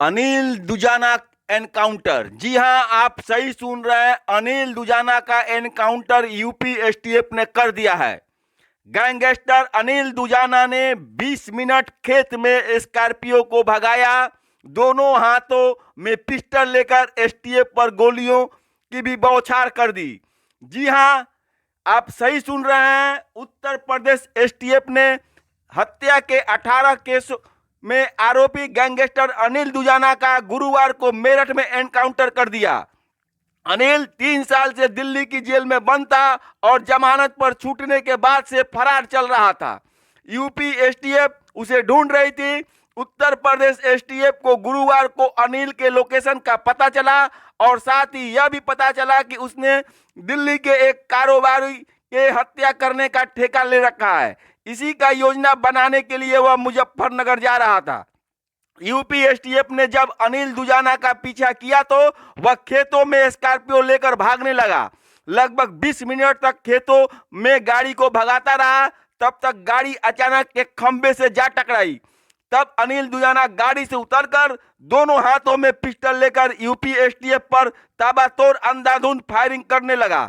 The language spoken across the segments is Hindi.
अनिल दुजाना एनकाउंटर। जी हां, आप सही सुन रहे हैं। अनिल दुजाना का एनकाउंटर यूपी एसटीएफ ने कर दिया है। गैंगस्टर अनिल दुजाना ने 20 मिनट खेत में स्कॉर्पियो को भगाया। दोनों हाथों में पिस्टल लेकर एसटीएफ पर गोलियों की भी बौछार कर दी। जी हां, आप सही सुन रहे हैं। उत्तर प्रदेश एसटीएफ ने हत्या के 18 केस में आरोपी गैंगस्टर अनिल दुजाना का गुरुवार को मेरठ में एनकाउंटर कर दिया। अनिल 3 साल से दिल्ली की जेल में बंद था और जमानत पर छूटने के बाद से फरार चल रहा था। यूपी एसटीएफ उसे ढूंढ रही थी। उत्तर प्रदेश एसटीएफ को गुरुवार को अनिल के लोकेशन का पता चला और साथ ही यह भी पता चला कि उसने दिल्ली के एक कारोबारी के हत्या करने का ठेका ले रखा है। इसी का योजना बनाने के लिए वह मुजफ्फरनगर जा रहा था। यूपी एसटीएफ ने जब अनिल दुजाना का पीछा किया तो वह खेतों में स्कॉर्पियो लेकर भागने लगा। लगभग 20 मिनट तक खेतों में गाड़ी को भगाता रहा। तब तक गाड़ी अचानक एक खंबे से जा टकराई। तब अनिल दुजाना गाड़ी से उतरकर दोनों हाथों में पिस्टल लेकर यूपी एसटीएफ पर ताबड़तोड़ अंधाधुंध फायरिंग करने लगा।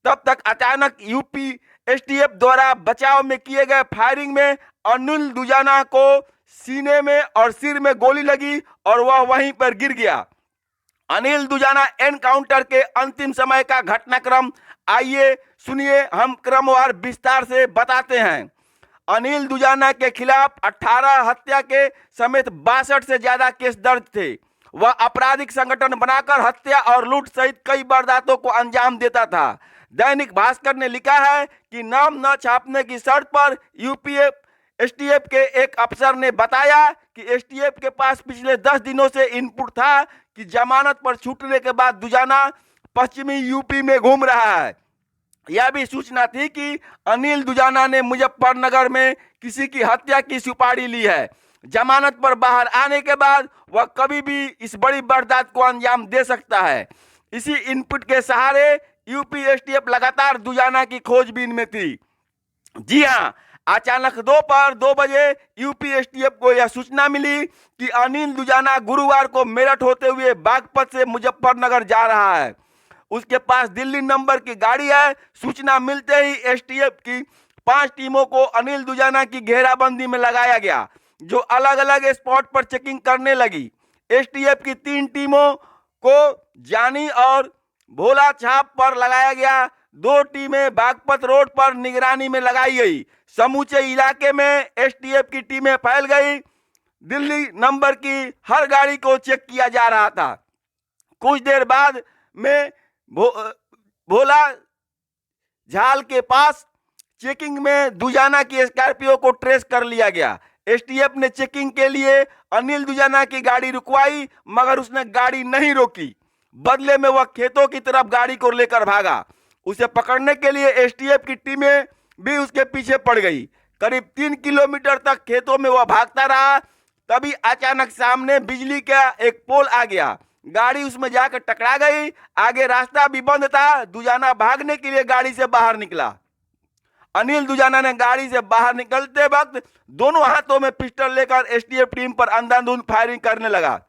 तब तक अचानक यूपी एसटीएफ द्वारा बचाव में किए गए फायरिंग में अनिल दुजाना को सीने में और सिर में गोली लगी और वह वहीं पर गिर गया। अनिल दुजाना एनकाउंटर के अंतिम समय का घटनाक्रम आइए सुनिए, हम क्रमवार विस्तार से बताते हैं। अनिल दुजाना के खिलाफ 18 हत्या के समेत 62 से ज्यादा केस दर्ज थे। वह आपराधिक संगठन बनाकर हत्या और लूट सहित कई वारदातों को अंजाम देता था। दैनिक भास्कर ने लिखा है कि नाम न छापने की शर्त पर यूपी एसटीएफ के एक अफसर ने बताया कि एसटीएफ के पास पिछले 10 दिनों से इनपुट था कि जमानत पर छूटने के बाद दुजाना पश्चिमी यूपी में घूम रहा है। यह भी सूचना थी कि अनिल दुजाना ने मुजफ्फरनगर में किसी की हत्या की सुपारी ली है। जमानत पर बाहर आने के बाद वह कभी भी इस बड़ी वारदात को अंजाम दे सकता है। इसी इनपुट के सहारे यूपी एसटीएफ लगातार दुजाना की खोजबीन में थी। जी हां, अचानक दोपहर 2 बजे यूपी एसटीएफ को यह सूचना मिली कि अनिल दुजाना गुरुवार को मेरठ होते हुए बागपत से मुजफ्फरनगर जा रहा है। उसके पास दिल्ली नंबर की गाड़ी है। सूचना मिलते ही एसटीएफ की 5 टीमों को अनिल दुजाना की घेराबंदी में लगाया गया, जो अलग अलग स्पॉट पर चेकिंग करने लगी। एसटीएफ की 3 टीमों को जानी और भोला छाप पर लगाया गया। 2 टीमें बागपत रोड पर निगरानी में लगाई गई। समूचे इलाके में एसटीएफ की टीमें फैल गई। दिल्ली नंबर की हर गाड़ी को चेक किया जा रहा था। कुछ देर बाद में भोला झाल के पास चेकिंग में दुजाना की स्कॉर्पियो को ट्रेस कर लिया गया। एसटीएफ ने चेकिंग के लिए अनिल दुजाना की गाड़ी रुकवाई, मगर उसने गाड़ी नहीं रोकी। बदले में वह खेतों की तरफ गाड़ी को लेकर भागा। उसे पकड़ने के लिए एसटीएफ की टीमें भी उसके पीछे पड़ गई। करीब 3 किलोमीटर तक खेतों में वह भागता रहा। तभी अचानक सामने बिजली का एक पोल आ गया। गाड़ी उसमें जाकर टकरा गई। आगे रास्ता भी बंद था। दुजाना भागने के लिए गाड़ी से बाहर निकला। अनिल दुजाना ने गाड़ी से बाहर निकलते वक्त दोनों हाथों में पिस्टल लेकर एसटीएफ टीम पर अंधाधुंध फायरिंग करने लगा।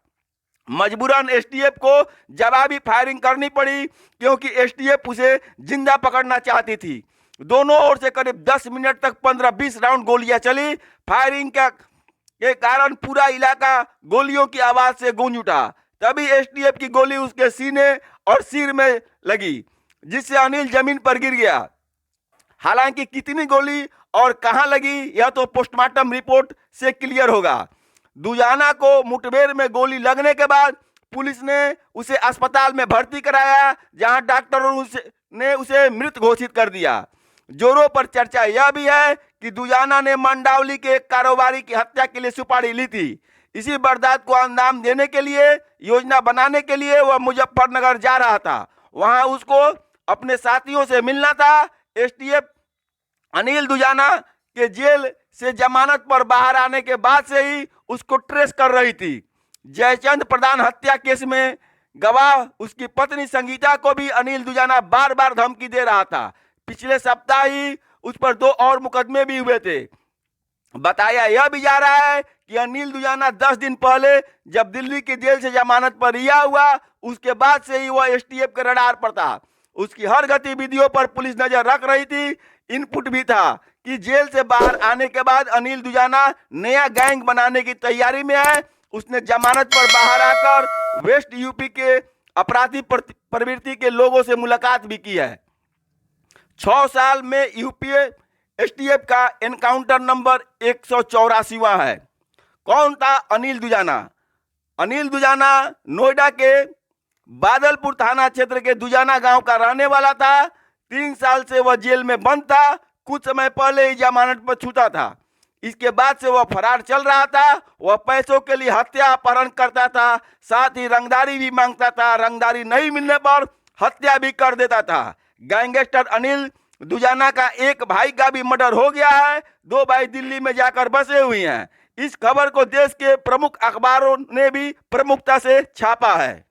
मजबूरन एसटीएफ को जवाबी फायरिंग करनी पड़ी, क्योंकि एसटीएफ उसे जिंदा पकड़ना चाहती थी। दोनों ओर से करीब 10 मिनट तक 15-20 राउंड गोलियां चली। फायरिंग के कारण पूरा इलाका गोलियों की आवाज से गूंज उठा। तभी एसटीएफ की गोली उसके सीने और सिर में लगी, जिससे अनिल जमीन पर गिर गया। हालांकि कितनी गोली और कहां लगी यह तो पोस्टमार्टम रिपोर्ट से क्लियर होगा। दुजाना को मुठभेड़ में गोली लगने के बाद पुलिस ने उसे अस्पताल में भर्ती कराया, जहां डॉक्टरों ने उसे मृत घोषित कर दिया। जोरों पर चर्चा यह भी है कि दुजाना ने मंडावली के एक कारोबारी की हत्या के लिए सुपारी ली थी। इसी वारदात को अंजाम देने के लिए योजना बनाने के लिए वह मुजफ्फरनगर जा रहा था। वहां उसको अपने साथियों से मिलना था। एसटीएफ अनिल दुजाना के जेल से जमानत पर बाहर आने के बाद से ही उसको ट्रेस कर रही थी। जयचंद प्रधान हत्या केस में गवाह उसकी पत्नी संगीता को भी अनिल दुजाना बार बार धमकी दे रहा था। पिछले सप्ताह ही उस पर 2 और मुकदमे भी हुए थे। बताया यह भी जा रहा है कि अनिल दुजाना 10 दिन पहले जब दिल्ली की जेल से जमानत पर रिहा हुआ, उसके बाद से ही वह एसटीएफ के रडार पर था। उसकी हर गतिविधियों पर पुलिस नजर रख रही थी। इनपुट भी था कि जेल से बाहर आने के बाद अनिल दुजाना नया गैंग बनाने की तैयारी में है। उसने जमानत पर बाहर आकर वेस्ट यूपी के अपराधी प्रवृत्ति के लोगों से मुलाकात भी की है। 6 साल में यूपी एसटीएफ का एनकाउंटर नंबर 184वां है। कौन था अनिल दुजाना? अनिल दुजाना नोएडा के बादलपुर थाना क्षेत्र के दुजाना गांव का रहने वाला था। 3 साल से वह जेल में बंद था। कुछ समय पहले ही जमानत पर छूटा था। इसके बाद से वह फरार चल रहा था। वह पैसों के लिए हत्या अपहरण करता था, साथ ही रंगदारी भी मांगता था। रंगदारी नहीं मिलने पर हत्या भी कर देता था। गैंगस्टर अनिल दुजाना का एक भाई का भी मर्डर हो गया है। 2 भाई दिल्ली में जाकर बसे हुए हैं। इस खबर को देश के प्रमुख अखबारों ने भी प्रमुखता से छापा है।